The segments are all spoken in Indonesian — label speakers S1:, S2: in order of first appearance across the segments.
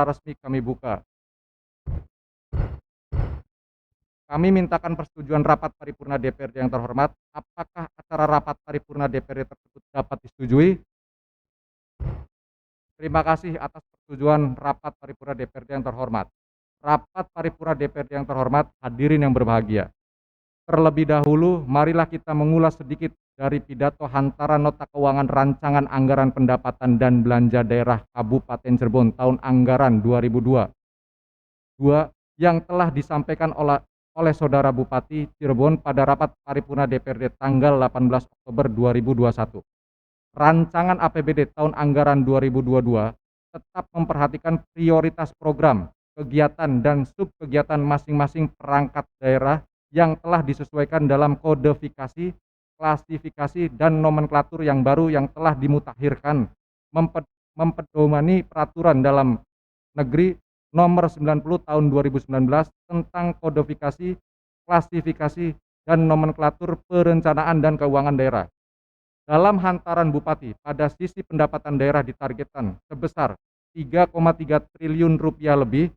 S1: resmi kami buka. Kami mintakan persetujuan rapat paripurna DPRD yang terhormat. Apakah acara rapat paripurna DPRD tersebut dapat disetujui? Terima kasih atas persetujuan rapat paripurna DPRD yang terhormat. Rapat paripurna DPRD yang terhormat, hadirin yang berbahagia. Terlebih dahulu, marilah kita mengulas sedikit dari pidato hantaran nota keuangan rancangan anggaran pendapatan dan belanja daerah Kabupaten Cirebon tahun anggaran 2022 yang telah disampaikan oleh Saudara Bupati Cirebon pada rapat paripurna DPRD tanggal 18 Oktober 2021. Rancangan APBD tahun anggaran 2022 tetap memperhatikan prioritas program, kegiatan, dan subkegiatan masing-masing perangkat daerah yang telah disesuaikan dalam kodifikasi, klasifikasi, dan nomenklatur yang baru yang telah dimutakhirkan mempedomani peraturan dalam negeri nomor 90 tahun 2019 tentang kodifikasi, klasifikasi, dan nomenklatur perencanaan dan keuangan daerah. Dalam hantaran Bupati, pada sisi pendapatan daerah ditargetkan sebesar 3,3 triliun rupiah lebih,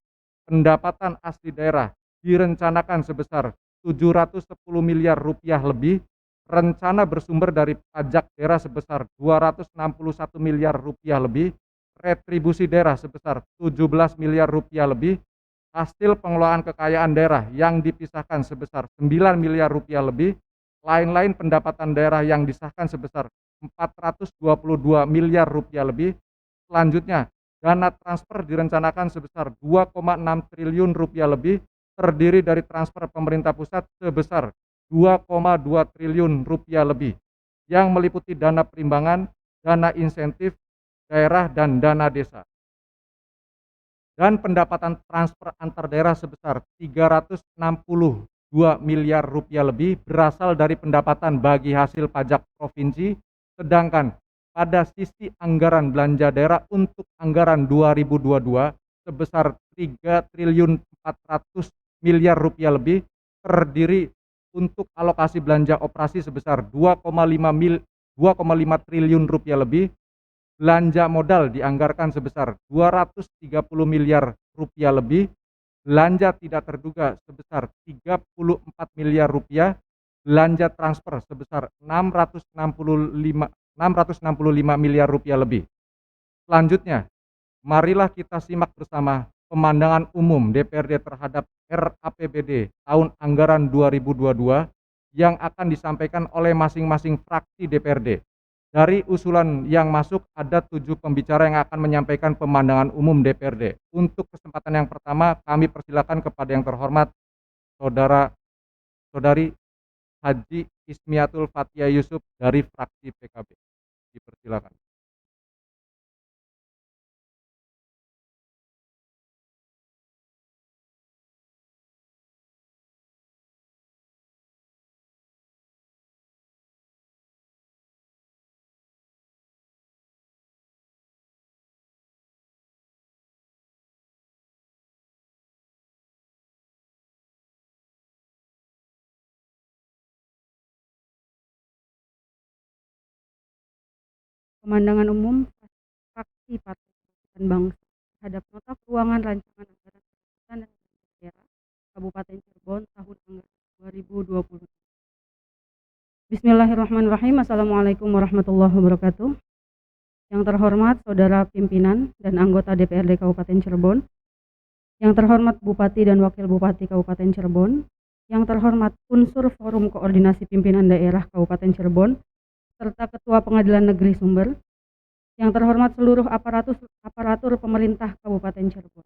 S1: pendapatan asli daerah direncanakan sebesar 710 miliar rupiah lebih, rencana bersumber dari pajak daerah sebesar 261 miliar rupiah lebih, retribusi daerah sebesar 17 miliar rupiah lebih, hasil pengelolaan kekayaan daerah yang dipisahkan sebesar 9 miliar rupiah lebih, lain-lain pendapatan daerah yang disahkan sebesar 422 miliar rupiah lebih. Selanjutnya, dana transfer direncanakan sebesar 2,6 triliun rupiah lebih, terdiri dari transfer pemerintah pusat sebesar 2,2 triliun rupiah lebih, yang meliputi dana perimbangan, dana insentif daerah, dan dana desa. Dan pendapatan transfer antar daerah sebesar 362 miliar rupiah lebih berasal dari pendapatan bagi hasil pajak provinsi, sedangkan pada sisi anggaran belanja daerah untuk anggaran 2022 sebesar 3 triliun 400 miliar rupiah lebih terdiri untuk alokasi belanja operasi sebesar 2,5 triliun rupiah lebih, belanja modal dianggarkan sebesar 230 miliar rupiah lebih, belanja tidak terduga sebesar 34 miliar rupiah, belanja transfer sebesar 665 miliar rupiah lebih. Selanjutnya, marilah kita simak bersama pemandangan umum DPRD terhadap RAPBD tahun anggaran 2022 yang akan disampaikan oleh masing-masing fraksi DPRD. Dari usulan yang masuk, ada 7 pembicara yang akan menyampaikan pemandangan umum DPRD. Untuk kesempatan yang pertama, kami persilakan kepada yang terhormat Saudari Haji Ismiatul Fathia Yusuf dari fraksi PKB. Dipersilakan.
S2: Pemandangan umum fraksi Partai Kebangkitan Bangsa terhadap nota keuangan rancangan anggaran pendapatan dan belanja daerah Kabupaten Cirebon tahun anggaran 2020. Bismillahirrahmanirrahim. Assalamualaikum warahmatullahi wabarakatuh. Yang terhormat Saudara Pimpinan dan anggota DPRD Kabupaten Cirebon, yang terhormat Bupati dan Wakil Bupati Kabupaten Cirebon, yang terhormat unsur Forum Koordinasi Pimpinan Daerah Kabupaten Cirebon, serta Ketua Pengadilan Negeri Sumber, yang terhormat seluruh aparatur pemerintah Kabupaten Cirebon.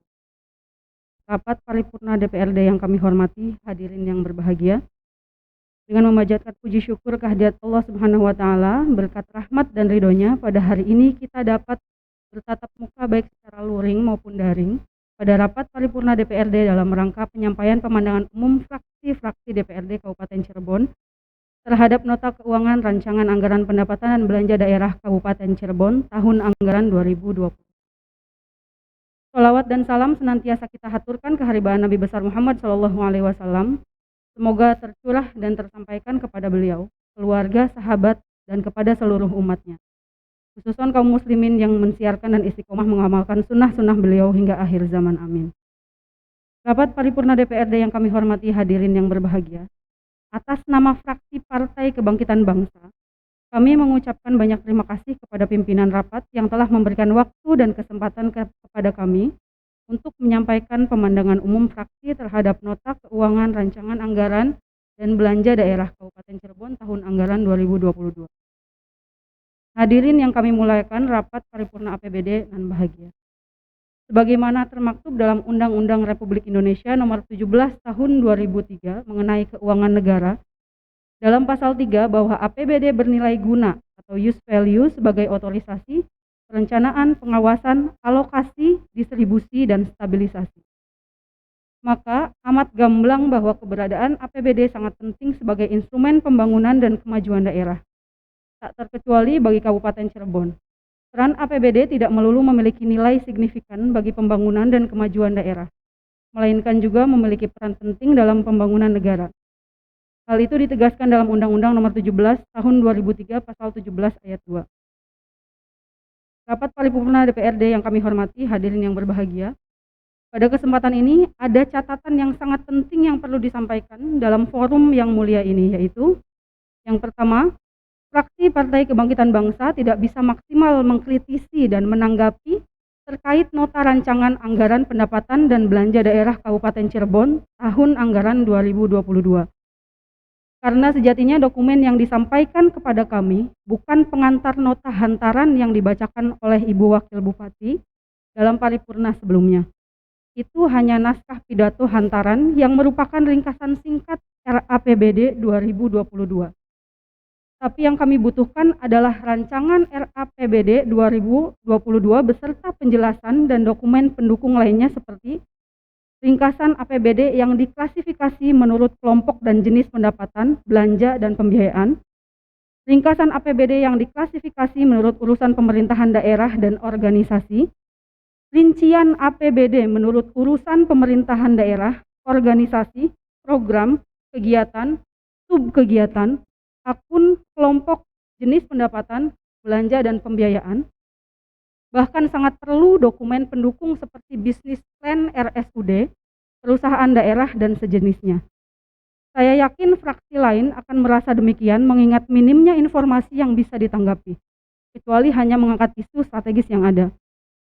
S2: Rapat paripurna DPRD yang kami hormati, hadirin yang berbahagia. Dengan memanjatkan puji syukur kehadirat Allah Subhanahu wa taala, berkat rahmat dan ridhonya pada hari ini kita dapat bertatap muka baik secara luring maupun daring pada rapat paripurna DPRD dalam rangka penyampaian pemandangan umum fraksi-fraksi DPRD Kabupaten Cirebon terhadap nota keuangan rancangan anggaran pendapatan dan belanja daerah Kabupaten Cirebon tahun anggaran 2020. Sholawat dan salam senantiasa kita haturkan kehariban Nabi besar Muhammad SAW. Semoga tercurah dan tersampaikan kepada beliau, keluarga, sahabat, dan kepada seluruh umatnya. khususnya kaum muslimin yang mensiarkan dan istiqomah mengamalkan sunnah-sunnah beliau hingga akhir zaman. Amin. Rapat paripurna DPRD yang kami hormati, hadirin yang berbahagia, atas nama fraksi Partai Kebangkitan Bangsa, kami mengucapkan banyak terima kasih kepada pimpinan rapat yang telah memberikan waktu dan kesempatan kepada kami untuk menyampaikan pemandangan umum fraksi terhadap nota keuangan rancangan anggaran dan belanja daerah Kabupaten Cirebon tahun anggaran 2022. Hadirin yang kami muliakan, rapat paripurna APBD dan bahagia. Sebagaimana termaktub dalam Undang-Undang Republik Indonesia Nomor 17 Tahun 2003 mengenai keuangan negara, dalam pasal 3 bahwa APBD bernilai guna atau use value sebagai otorisasi, perencanaan, pengawasan, alokasi, distribusi, dan stabilisasi. Maka amat gamblang bahwa keberadaan APBD sangat penting sebagai instrumen pembangunan dan kemajuan daerah, tak terkecuali bagi Kabupaten Cirebon. Peran APBD tidak melulu memiliki nilai signifikan bagi pembangunan dan kemajuan daerah, melainkan juga memiliki peran penting dalam pembangunan negara. Hal itu ditegaskan dalam Undang-Undang Nomor 17 Tahun 2003 Pasal 17 Ayat 2. Rapat paripurna DPRD yang kami hormati, hadirin yang berbahagia, pada kesempatan ini ada catatan yang sangat penting yang perlu disampaikan dalam forum yang mulia ini, yaitu yang pertama, fraksi Partai Kebangkitan Bangsa tidak bisa maksimal mengkritisi dan menanggapi terkait nota rancangan anggaran pendapatan dan belanja daerah Kabupaten Cirebon tahun anggaran 2022. Karena sejatinya dokumen yang disampaikan kepada kami bukan pengantar nota hantaran yang dibacakan oleh Ibu Wakil Bupati dalam paripurna sebelumnya. Itu hanya naskah pidato hantaran yang merupakan ringkasan singkat RAPBD 2022. Tapi yang kami butuhkan adalah rancangan RAPBD 2022 beserta penjelasan dan dokumen pendukung lainnya seperti ringkasan APBD yang diklasifikasi menurut kelompok dan jenis pendapatan, belanja, dan pembiayaan. Ringkasan APBD yang diklasifikasi menurut urusan pemerintahan daerah dan organisasi. Rincian APBD menurut urusan pemerintahan daerah, organisasi, program, kegiatan, subkegiatan, akun, kelompok, jenis pendapatan, belanja, dan pembiayaan. Bahkan sangat perlu dokumen pendukung seperti bisnis plan RSUD, perusahaan daerah, dan sejenisnya. Saya yakin fraksi lain akan merasa demikian mengingat minimnya informasi yang bisa ditanggapi, kecuali hanya mengangkat isu strategis yang ada.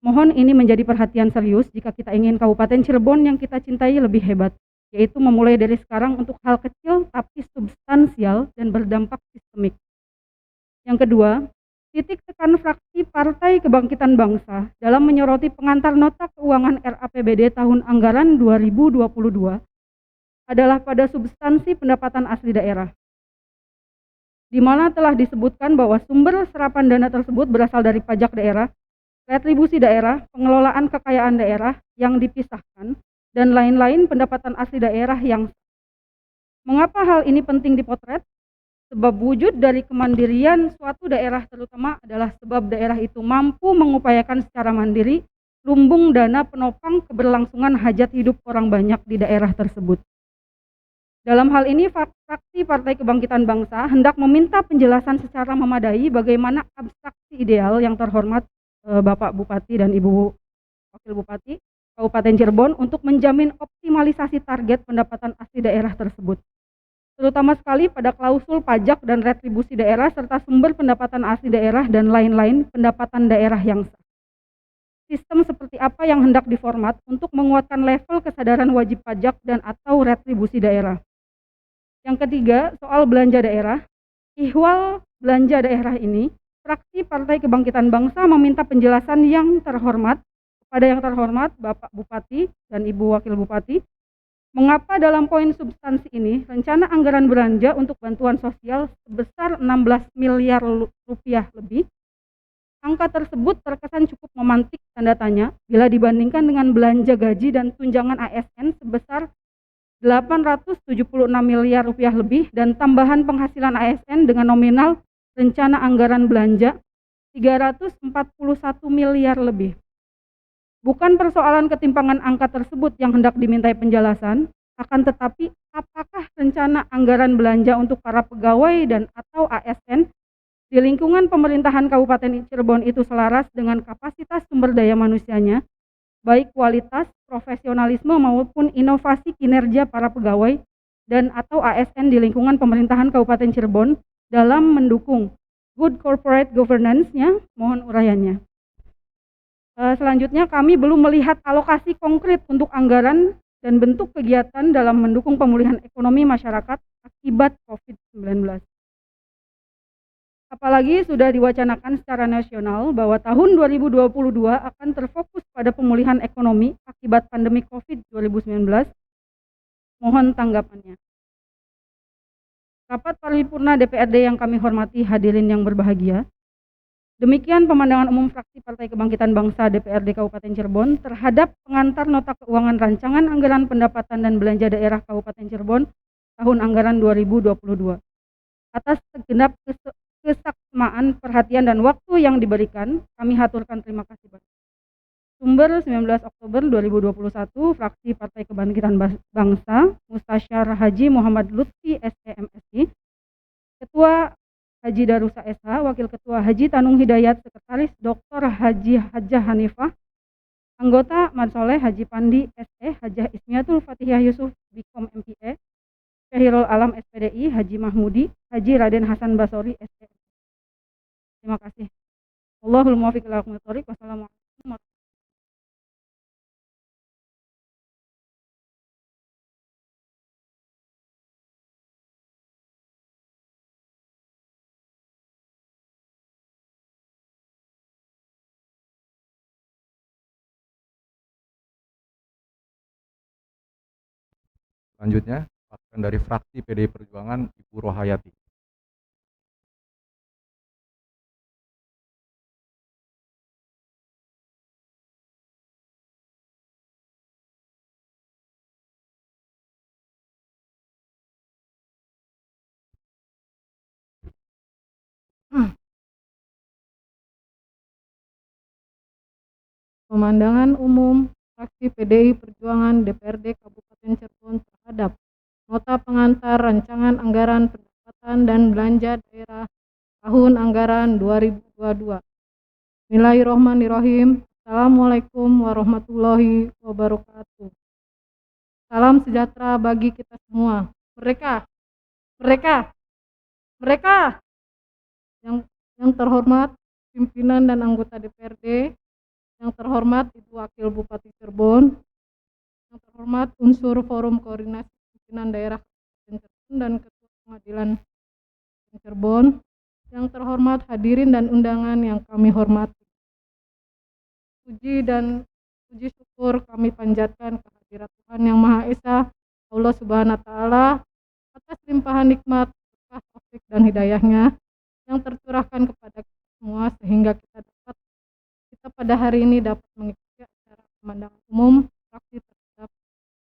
S2: Mohon ini menjadi perhatian serius jika kita ingin Kabupaten Cirebon yang kita cintai lebih hebat, yaitu memulai dari sekarang untuk hal kecil tapi substansial dan berdampak sistemik. Yang kedua, titik tekan fraksi Partai Kebangkitan Bangsa dalam menyoroti pengantar nota keuangan RAPBD tahun anggaran 2022 adalah pada substansi pendapatan asli daerah, di mana telah disebutkan bahwa sumber serapan dana tersebut berasal dari pajak daerah, retribusi daerah, pengelolaan kekayaan daerah yang dipisahkan, dan lain-lain pendapatan asli daerah yang sah. Mengapa hal ini penting dipotret? Sebab wujud dari kemandirian suatu daerah terutama adalah sebab daerah itu mampu mengupayakan secara mandiri lumbung dana penopang keberlangsungan hajat hidup orang banyak di daerah tersebut. Dalam hal ini, fraksi Partai Kebangkitan Bangsa hendak meminta penjelasan secara memadai bagaimana abstraksi ideal yang terhormat Bapak Bupati dan Ibu Wakil Bupati Kabupaten Cirebon untuk menjamin optimalisasi target pendapatan asli daerah tersebut, terutama sekali pada klausul pajak dan retribusi daerah serta sumber pendapatan asli daerah dan lain-lain pendapatan daerah yang sah. Sistem seperti apa yang hendak diformat untuk menguatkan level kesadaran wajib pajak dan atau retribusi daerah. Yang ketiga, soal belanja daerah. Ihwal belanja daerah ini, fraksi Partai Kebangkitan Bangsa meminta penjelasan yang terhormat kepada yang terhormat Bapak Bupati dan Ibu Wakil Bupati, mengapa dalam poin substansi ini rencana anggaran belanja untuk bantuan sosial sebesar 16 miliar rupiah lebih, angka tersebut terkesan cukup memantik tanda tanya bila dibandingkan dengan belanja gaji dan tunjangan ASN sebesar 876 miliar rupiah lebih dan tambahan penghasilan ASN dengan nominal rencana anggaran belanja 341 miliar lebih. Bukan persoalan ketimpangan angka tersebut yang hendak dimintai penjelasan, akan tetapi apakah rencana anggaran belanja untuk para pegawai dan atau ASN di lingkungan pemerintahan Kabupaten Cirebon itu selaras dengan kapasitas sumber daya manusianya, baik kualitas, profesionalisme maupun inovasi kinerja para pegawai dan atau ASN di lingkungan pemerintahan Kabupaten Cirebon dalam mendukung good corporate governance-nya. Mohon uraiannya. Selanjutnya kami belum melihat alokasi konkret untuk anggaran dan bentuk kegiatan dalam mendukung pemulihan ekonomi masyarakat akibat COVID-19. Apalagi sudah diwacanakan secara nasional bahwa tahun 2022 akan terfokus pada pemulihan ekonomi akibat pandemi COVID-19. Mohon tanggapannya. Rapat paripurna DPRD yang kami hormati, hadirin yang berbahagia. Demikian pemandangan umum fraksi Partai Kebangkitan Bangsa DPRD Kabupaten Cirebon terhadap pengantar nota keuangan rancangan anggaran pendapatan dan belanja daerah Kabupaten Cirebon tahun anggaran 2022. Atas segenap kesaksemaan, perhatian, dan waktu yang diberikan, kami haturkan terima kasih. Sumber 19 Oktober 2021, fraksi Partai Kebangkitan Bangsa, Mustasyar Haji Muhammad Lutfi SEMSI, Ketua Haji Darussa SH, Wakil Ketua Haji Tanung Hidayat, Sekretaris Dr. Haji Hajah Hanifah, Anggota Mansoleh Haji Pandi SE, Hajah Ismiatul Fatihah Yusuf Bikom MPE, Syahirul Alam SPDI, Haji Mahmudi, Haji Raden Hasan Basori SE. Terima kasih. Wallahul muwaffiq ila aqwamit thoriq. Wassalamualaikum warahmatullahi wabarakatuh.
S1: Selanjutnya, pakaian dari fraksi PDI Perjuangan, Ibu Rohayati.
S3: Pemandangan umum fraksi PDI Perjuangan DPRD Kabupaten Cirebon terhadap nota pengantar rancangan anggaran pendapatan dan belanja daerah tahun anggaran 2022. Bismillahirrahmanirrahim. Assalamualaikum warahmatullahi wabarakatuh. Salam sejahtera bagi kita semua. Mereka yang terhormat pimpinan dan anggota DPRD, yang terhormat Ibu Wakil Bupati Cirebon, yang terhormat unsur Forum Koordinasi Pimpinan Daerah Kabupaten Cirebon dan Ketua Pengadilan Cirebon, yang terhormat hadirin dan undangan yang kami hormati. Puji dan puji syukur kami panjatkan kehadirat Tuhan Yang Maha Esa, Allah Subhanahu wa Ta'ala, atas limpahan nikmat, berkah, taufik dan hidayahnya yang tercurahkan kepada kita semua sehingga kita pada hari ini dapat mengikuti acara pemandangan umum fraksi terhadap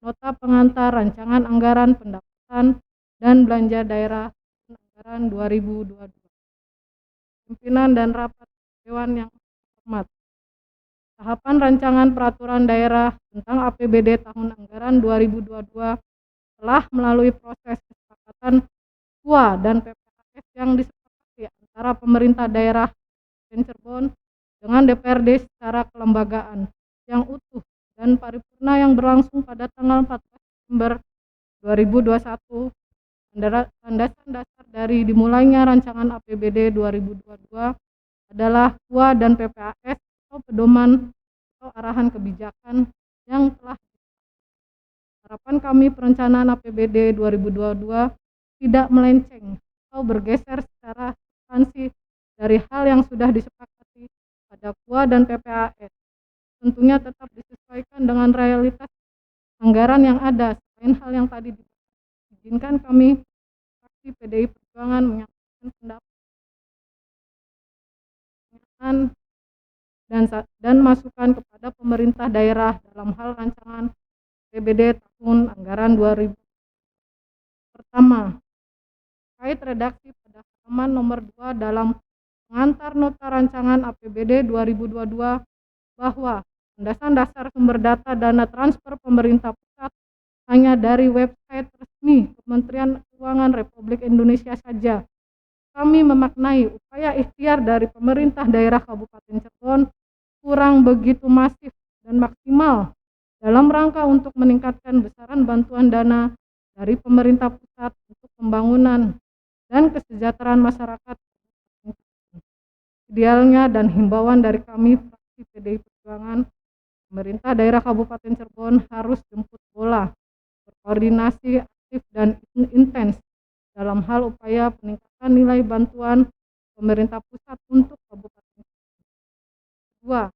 S3: nota pengantar rancangan anggaran pendapatan dan belanja daerah anggaran 2022. Pimpinan dan rapat dewan yang hormat, tahapan rancangan peraturan daerah tentang APBD tahun anggaran 2022 telah melalui proses kesepakatan KUA dan PPAS yang disepakati antara pemerintah daerah Cirebon dengan DPRD secara kelembagaan yang utuh dan paripurna yang berlangsung pada tanggal 14 Desember 2021. Landasan dasar dari dimulainya rancangan APBD 2022 adalah KUA dan PPAS atau pedoman atau arahan kebijakan yang telah harapan kami perencanaan APBD 2022 tidak melenceng atau bergeser secara substansi dari hal yang sudah disepakati pada KUA dan PPAS. Tentunya tetap disesuaikan dengan realitas anggaran yang ada. Selain hal yang tadi diizinkan, kami fraksi PDI Perjuangan menyampaikan pendapat dan masukan kepada pemerintah daerah dalam hal rancangan APBD tahun anggaran 2000. Pertama, terkait redaksi pada halaman nomor 2 dalam pengantar nota rancangan APBD 2022 bahwa landasan dasar sumber data dana transfer pemerintah pusat hanya dari website resmi Kementerian Keuangan Republik Indonesia saja kami memaknai upaya ikhtiar dari pemerintah daerah Kabupaten Cirebon kurang begitu masif dan maksimal dalam rangka untuk meningkatkan besaran bantuan dana dari pemerintah pusat untuk pembangunan dan kesejahteraan masyarakat. Idealnya dan himbauan dari kami fraksi PDI Perjuangan, pemerintah daerah Kabupaten Cirebon harus jemput bola, berkoordinasi aktif dan intens dalam hal upaya peningkatan nilai bantuan pemerintah pusat untuk Kabupaten. Kedua,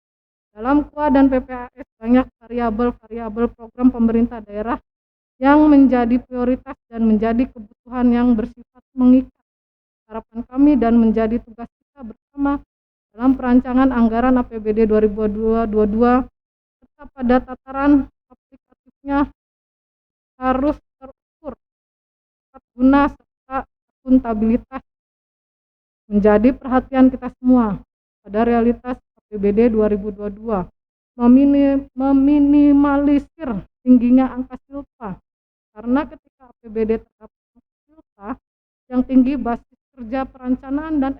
S3: dalam KUA dan PPAS banyak variabel-variabel program pemerintah daerah yang menjadi prioritas dan menjadi kebutuhan yang bersifat mengikat harapan kami dan menjadi tugas kita bersama dalam perancangan anggaran APBD 2022 serta pada tataran aplikatifnya harus terukur, tepat guna serta akuntabilitas menjadi perhatian kita semua pada realitas APBD 2022, meminimalisir tingginya angka silpa, karena ketika APBD terdapat angka silpa yang tinggi, basis kerja perencanaan dan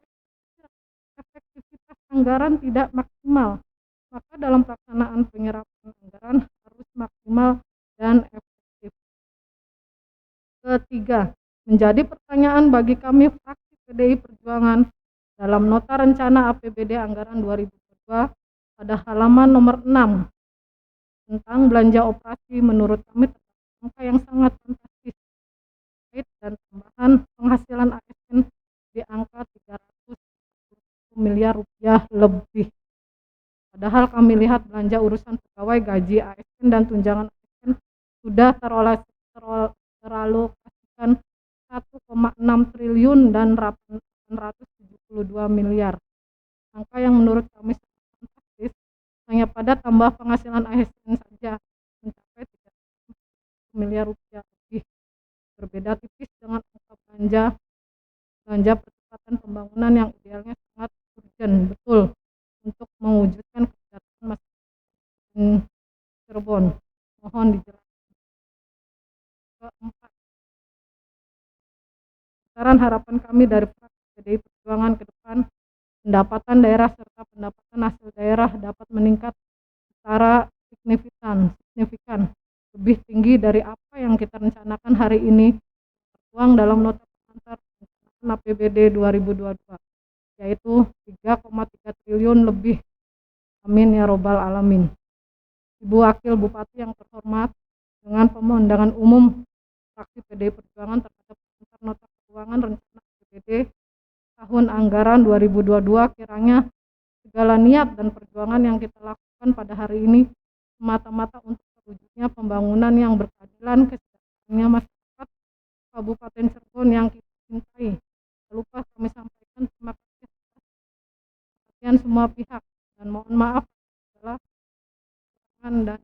S3: efektivitas anggaran tidak maksimal, maka dalam pelaksanaan penyerapan anggaran harus maksimal dan efektif. Ketiga, menjadi pertanyaan bagi kami fraksi PDI Perjuangan dalam nota rencana APBD anggaran 2022 pada halaman nomor 6 tentang belanja operasi, menurut kami terdapat angka yang sangat fantastis dan tambahan penghasilan ASN di angka 300 miliar rupiah lebih. Padahal kami lihat belanja urusan pegawai, gaji ASN dan tunjangan ASN sudah teralokasikan 1,6 triliun dan 872 miliar. Angka yang menurut kami sangat fantastis, hanya pada tambah penghasilan ASN saja mencapai 300 miliar rupiah lebih. Berbeda tipis dengan angka belanja percepatan pembangunan yang idealnya sangat urgent betul untuk mewujudkan kesejahteraan masyarakat Cirebon. Mohon dijelaskan. Keempat, saran harapan kami dari fraksi PDI Perjuangan ke depan, pendapatan daerah serta pendapatan hasil daerah dapat meningkat secara signifikan lebih tinggi dari apa yang kita rencanakan hari ini tertuang dalam nota pengantar APBD 2022, yaitu 3,3 triliun lebih. Amin ya robbal alamin. Ibu Wakil Bupati yang terhormat, dengan pemandangan umum fraksi PDI Perjuangan terhadap pengantar nota keuangan rencana APBD tahun anggaran 2022, kiranya segala niat dan perjuangan yang kita lakukan pada hari ini semata-mata untuk terwujudnya pembangunan yang berkeadilan, kesejahteraannya masyarakat Kabupaten Cirebon yang kita cintai. Tak lupa kami sampaikan terima kasih atas perhatian semua pihak dan mohon maaf segala kekurangan dan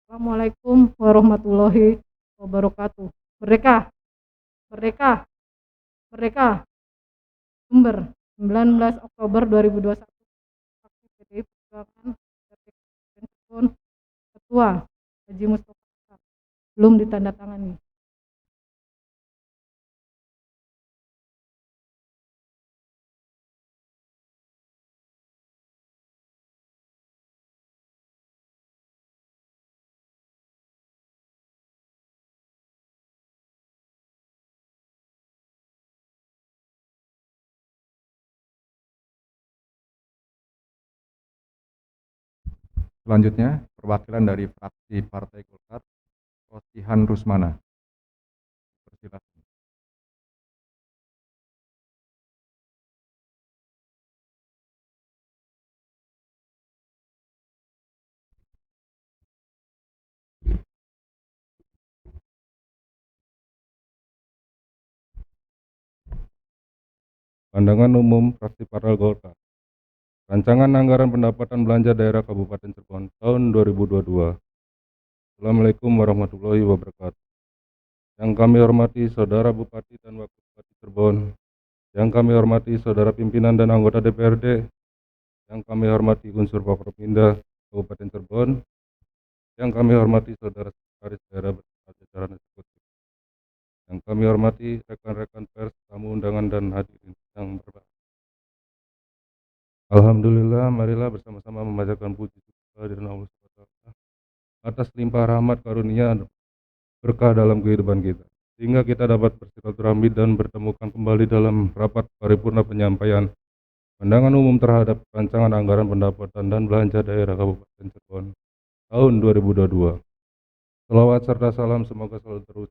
S3: Assalamualaikum warahmatullahi wabarakatuh. Merdeka, merdeka, merdeka. Sumber 19 Oktober 2021. Fraksi PDI Perjuangan Kabupaten Cirebon, Ketua Haji Mustafa, belum ditandatangani.
S1: Selanjutnya, perwakilan dari fraksi Partai Golkar, Rosihan Rusmana. Persilakan.
S4: Pandangan Umum Fraksi Partai Golkar. Rancangan Anggaran Pendapatan Belanja Daerah Kabupaten Cirebon tahun 2022. Assalamualaikum warahmatullahi wabarakatuh. Yang kami hormati Saudara Bupati dan Wakil Bupati Cirebon, yang kami hormati Saudara pimpinan dan anggota DPRD, yang kami hormati unsur Forkopimda Kabupaten Cirebon, yang kami hormati Saudara Sekretaris Daerah beserta jajaran eksekutif, Yang kami hormati rekan-rekan pers, tamu undangan dan hadirin yang berbahagia. Alhamdulillah, marilah bersama-sama memanjatkan puji syukur kehadiran Allah SWT atas limpah rahmat karunia berkah dalam kehidupan kita, sehingga kita dapat bersilaturahmi dan bertemukan kembali dalam rapat paripurna penyampaian pandangan umum terhadap rancangan anggaran pendapatan dan belanja daerah Kabupaten Cirebon tahun 2022. Selawat serta salam semoga selalu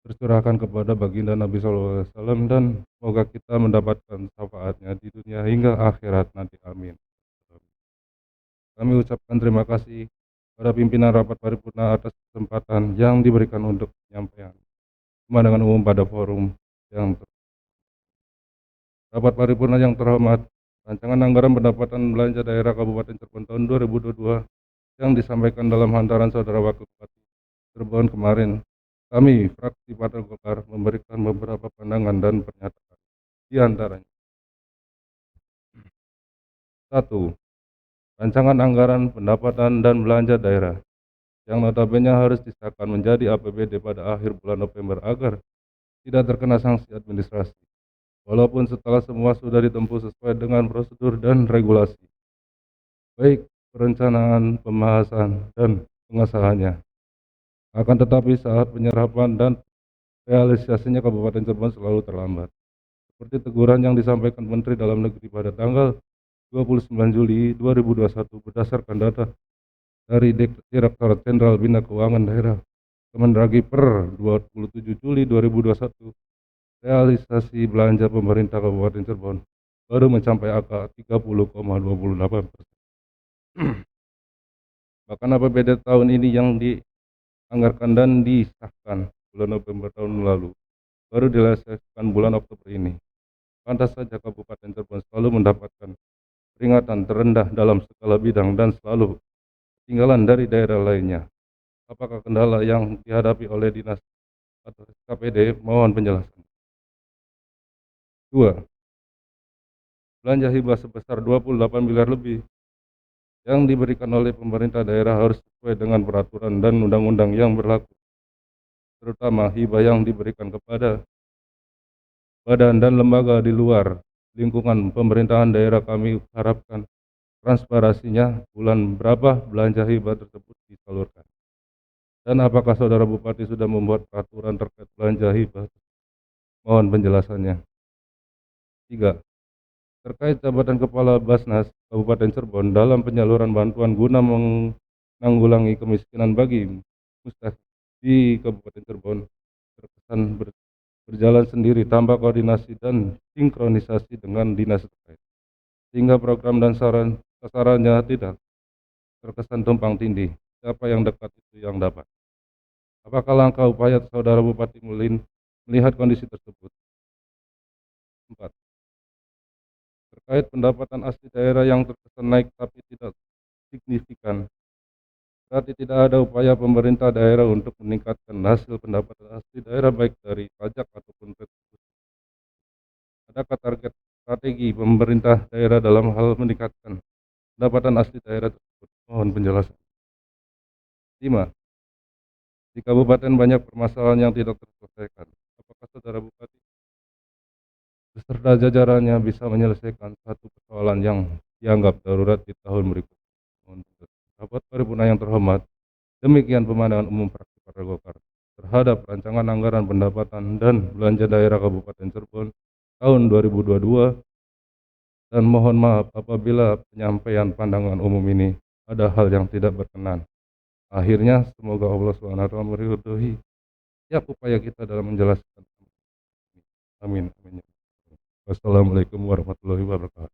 S4: tercurahkan kepada baginda Nabi SAW dan semoga kita mendapatkan syafaatnya di dunia hingga akhirat nanti. Amin. Kami ucapkan terima kasih pada pimpinan rapat paripurna atas kesempatan yang diberikan untuk penyampaian pandangan umum pada forum yang rapat paripurna yang terhormat. Rancangan anggaran pendapatan belanja daerah Kabupaten Cirebon tahun 2022 yang disampaikan dalam hantaran Saudara Wakil Bupati Cirebon kemarin, kami fraksi Partai Golkar memberikan beberapa pandangan dan pernyataan. Di antaranya, 1. Rancangan anggaran pendapatan dan belanja daerah yang notabene harus disahkan menjadi APBD pada akhir bulan November agar tidak terkena sanksi administrasi, walaupun setelah semua sudah ditempuh sesuai dengan prosedur dan regulasi, baik perencanaan, pembahasan, dan pengesahannya. Akan tetapi saat penyerapan dan realisasinya Kabupaten Cirebon selalu terlambat. Seperti teguran yang disampaikan Menteri Dalam Negeri pada tanggal 29 Juli 2021 berdasarkan data dari Direktorat Jenderal Bina Keuangan Daerah Kemendagri per 27 Juli 2021, realisasi belanja pemerintah Kabupaten Cirebon baru mencapai angka 30,28%. Bahkan APBD tahun ini yang dianggarkan dan disahkan bulan November tahun lalu baru direalisasikan bulan Oktober ini. Pantas saja Kabupaten Cirebon selalu mendapatkan peringatan terendah dalam segala bidang dan selalu ketinggalan dari daerah lainnya. Apakah kendala yang dihadapi oleh dinas atau KPD? Mohon penjelasan. 2. Belanja hibah sebesar 28 miliar lebih yang diberikan oleh pemerintah daerah harus sesuai dengan peraturan dan undang-undang yang berlaku, terutama hibah yang diberikan kepada badan dan lembaga di luar lingkungan pemerintahan daerah. Kami harapkan transparansinya, bulan berapa belanja hibah tersebut disalurkan, dan apakah Saudara Bupati sudah membuat peraturan terkait belanja hibah? Mohon penjelasannya. 3. Terkait jabatan Kepala Basnas Kabupaten Cirebon dalam penyaluran bantuan guna menanggulangi kemiskinan bagi mustahik di Kabupaten Cirebon terkesan berjalan sendiri tanpa koordinasi dan sinkronisasi dengan dinas terkait, sehingga program dan sasarannya tidak terkesan tumpang tindih. Siapa yang dekat itu yang dapat. Apakah langkah upaya Saudara Bupati melihat kondisi tersebut? 4. Terkait pendapatan asli daerah yang terkesan naik tapi tidak signifikan, berarti tidak ada upaya pemerintah daerah untuk meningkatkan hasil pendapatan asli daerah baik dari pajak ataupun retribusi. Adakah target strategi pemerintah daerah dalam hal meningkatkan pendapatan asli daerah tersebut? Mohon penjelasan. 5. Di kabupaten banyak permasalahan yang tidak terselesaikan. Apakah Saudara Bupati beserta jajarannya bisa menyelesaikan satu persoalan yang dianggap darurat di tahun berikutnya? Rapat paripurna yang terhormat, demikian pemandangan umum fraksi Partai Golkar terhadap rancangan anggaran pendapatan dan belanja daerah Kabupaten Cirebon tahun 2022, dan mohon maaf apabila penyampaian pandangan umum ini ada hal yang tidak berkenan. Akhirnya semoga Allah SWT meridhoi setiap upaya kita dalam menjelaskan. Amin. Amin. Wassalamualaikum warahmatullahi wabarakatuh.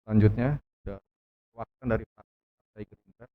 S1: Selanjutnya, sudah perwakilan dari Partai Gerindra.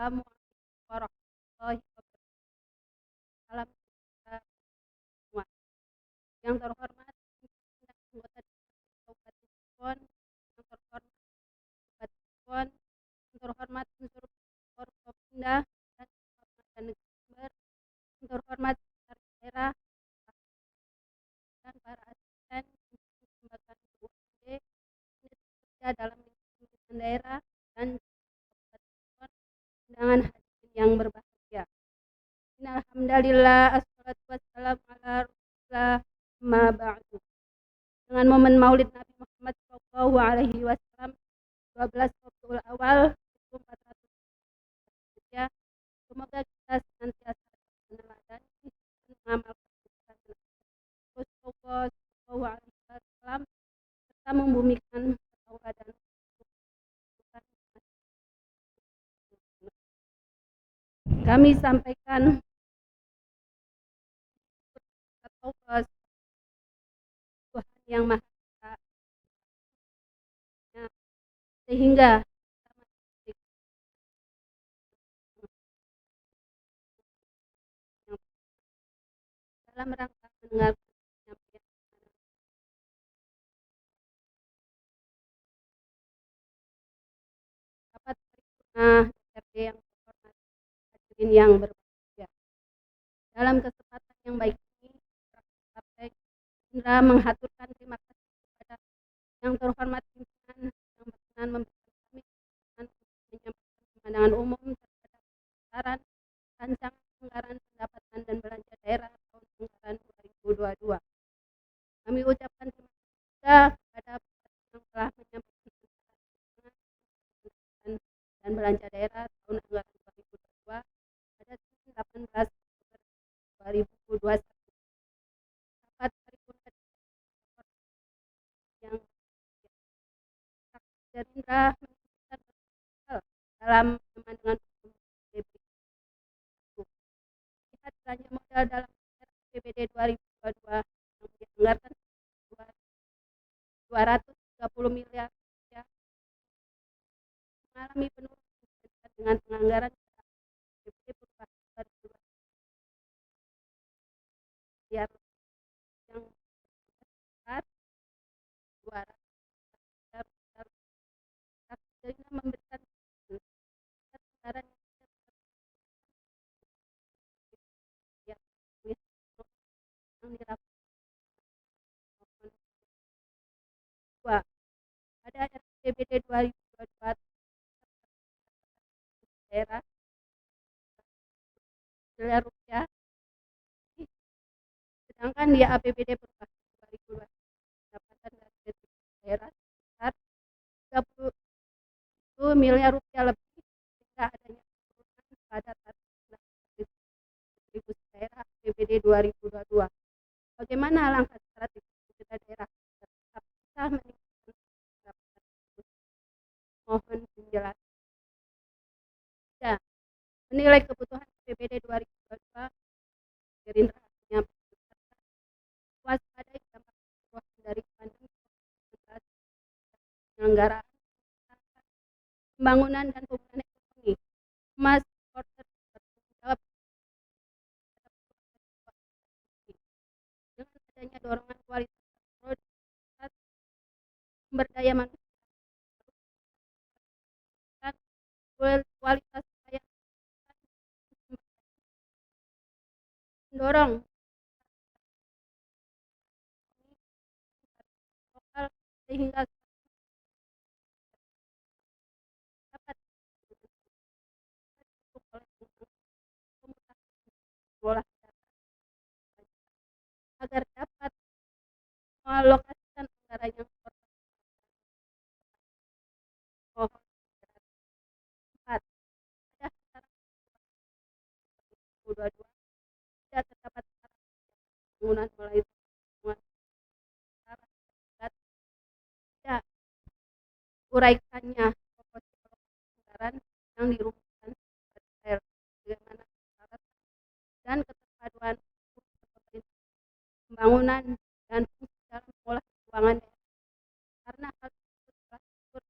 S5: Assalamualaikum warahmatullahi wabarakatuh. Salam sejahtera semua. Yang terhormat pimpinan anggota DPRD Kabupaten Cirebon, yang terhormat Bupati Cirebon, yang terhormat unsur Forkopimda dan Kabupaten Negeri Sumber, yang terhormat sekretaris daerah dan para asisten lembaga BUMD, unit kerja dalam lingkup pemerintahan daerah dan Kabupaten Cirebon, undangan hadirin yang berbahagia. Alhamdulillah, assalatu wassalamu ala rasulillah, amma ba'du. Dengan momen Maulid Nabi Muhammad Shallallahu Alaihi Wasallam 12 Rabiul Awal 1400 Hijriah, semoga kita senantiasa meneladani dan mengamalkan ajaran Rasulullah Shallallahu Alaihi Wasallam serta membumikan ketauladan kami sampaikan atau Tuhan yang Maha Esa, sehingga dalam rangka mendengarkan penyampaian rapat paripurna DPRD yang terhormat, hadirin yang berbahagia. Dalam kesempatan yang baik ini, fraksi Partai Gerindra menghaturkan terima kasih kepada yang terhormat pimpinan yang berkenan memberikan kami kesempatan untuk menyampaikan pandangan umum terhadap saran rancangan anggaran pendapatan dan belanja daerah tahun anggaran 2022. Kami ucapkan terima kasih juga kepada bupati yang telah menyampaikan saran pendapatan dan belanja daerah tahun anggaran 2022 pada Senin 18 Oktober 2021. Rapat paripurna yang Fraksi Gerindra menyampaikan hal dalam pemandangan umum APBD. Lihat belanja modal dalam APBD 2022 yang dianggarkan 230 miliar rupiah mengalami penurunan dibandingkan dengan penganggaran APBD perubahan 2022 miliar yang sebesar 200 miliar rupiah. Fraksi Gerindra memberikan anggaran yang dilakukan pada RPBD 2022 daerah miliar rupiah, sedangkan di APBD perubahan 2022 pendapatan dari daerah sebesar 30 miliar rupiah lebih, sehingga adanya penurunan pada target distribusi daerah APBD 2022. Bagaimana langkah strategi pemerintah daerah agar tetap bisa meningkatkan pendapatan tersebut? Mohon penjelasan. Ya, menilai kebutuhan APBD 2022, Gerindra menyampaikan waspadai dampak keseluruhan dari pandemi COVID-19, penyelenggaraan, pembangunan dan pemulihan ekonomi. Humas Porter bertanggung jawab dengan adanya dorongan kualitas produktivitas sumber daya manusia dan kualitas layanan mendorong lokal sehingga dapat didukung oleh pengelola agar dapat mengalokasikan anggaran yang tepat. Mohon 4. Pada anggaran 2022 tidak terdapat pembangunan mulai pembangunan tidak uraikannya proporsi anggaran yang dirumuskan detail bagaimana syarat dan keterpaduan pembangunan dan fungsi dalam mengolah keuangan daerah, karena hal tersebut telah diatur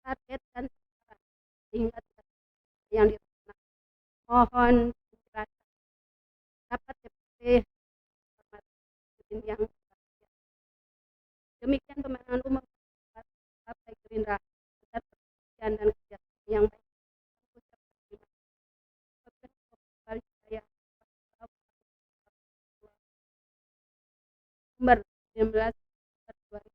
S5: target dan sasaran. sehingga tidak yang direncanakan. Mohon penjelasan rapat DPRD hormat hadirin yang berbahagia. Demikian pemandangan umum Partai Gerindra atas perhatian dan kerjasama yang baik. Nomor 19 2020.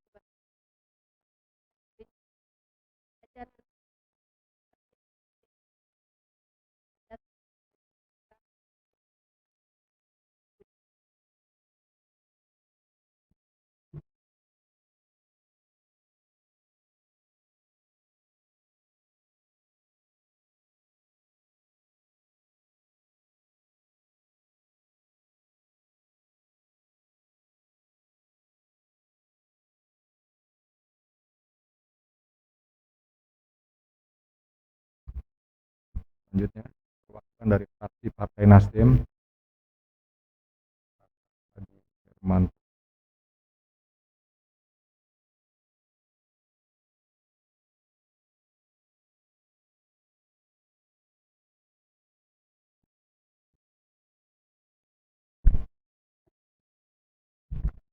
S1: Selanjutnya, perwakilan dari fraksi Partai Nasdem, Adi Firman.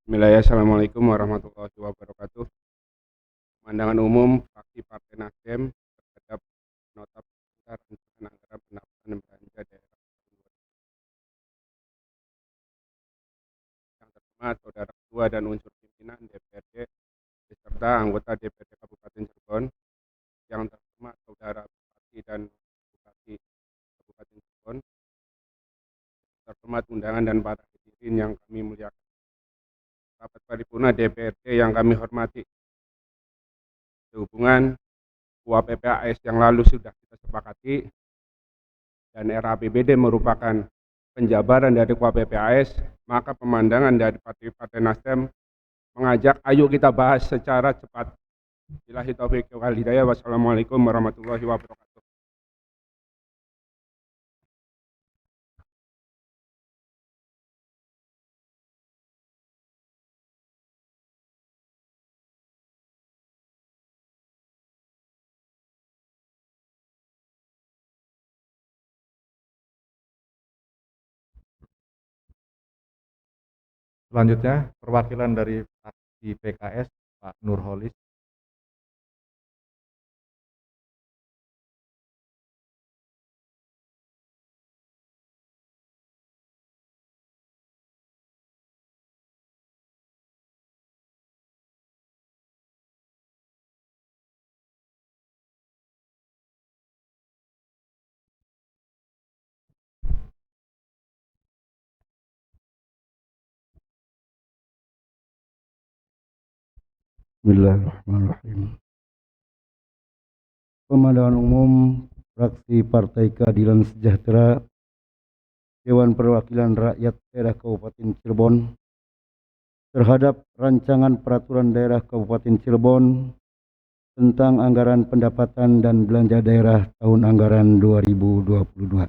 S6: Bismillahirrahmanirrahim. Assalamualaikum warahmatullahi wabarakatuh. Pandangan umum fraksi Partai Nasdem terhadap nota pemerintah rancangan anggaran pendapatan dan belanja daerah tahun 2020. Yang terhormat Saudara Ketua dan unsur pimpinan DPRD beserta anggota DPRD Kabupaten Cirebon, yang terhormat Saudara Bupati dan Bupati Kabupaten Cirebon, terhormat undangan dan para hadirin yang kami muliakan. Rapat paripurna DPRD yang kami hormati, sehubungan UAPPAS yang lalu sudah kita sepakati dan RAPBD merupakan penjabaran dari UAPPAS, maka pemandangan dari Partai Nasdem mengajak ayo kita bahas secara cepat. Billahi taufiq wal hidayah. Wassalamualaikum warahmatullahi wabarakatuh.
S1: Selanjutnya, perwakilan dari fraksi PKS, Pak Nurholis.
S7: Bismillahirrahmanirrahim. Pemandangan umum fraksi Partai Keadilan Sejahtera Dewan Perwakilan Rakyat Daerah Kabupaten Cirebon terhadap rancangan peraturan daerah Kabupaten Cirebon tentang anggaran pendapatan dan belanja daerah tahun anggaran 2022.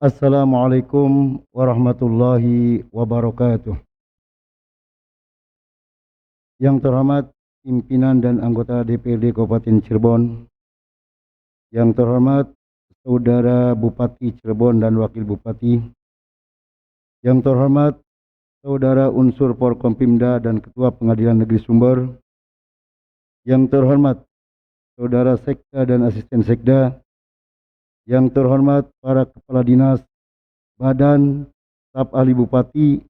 S7: Assalamualaikum warahmatullahi wabarakatuh. Yang terhormat pimpinan dan anggota DPRD Kabupaten Cirebon, yang terhormat Saudara Bupati Cirebon dan Wakil Bupati, yang terhormat Saudara unsur Forkompimda dan Ketua Pengadilan Negeri Sumber, yang terhormat Saudara Sekda dan Asisten Sekda, yang terhormat para Kepala Dinas, Badan, Staf Ahli Bupati,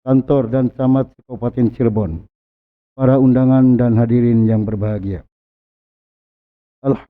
S7: Kantor dan Camat Kabupaten Cirebon, para undangan dan hadirin yang berbahagia. Alhamdulillah.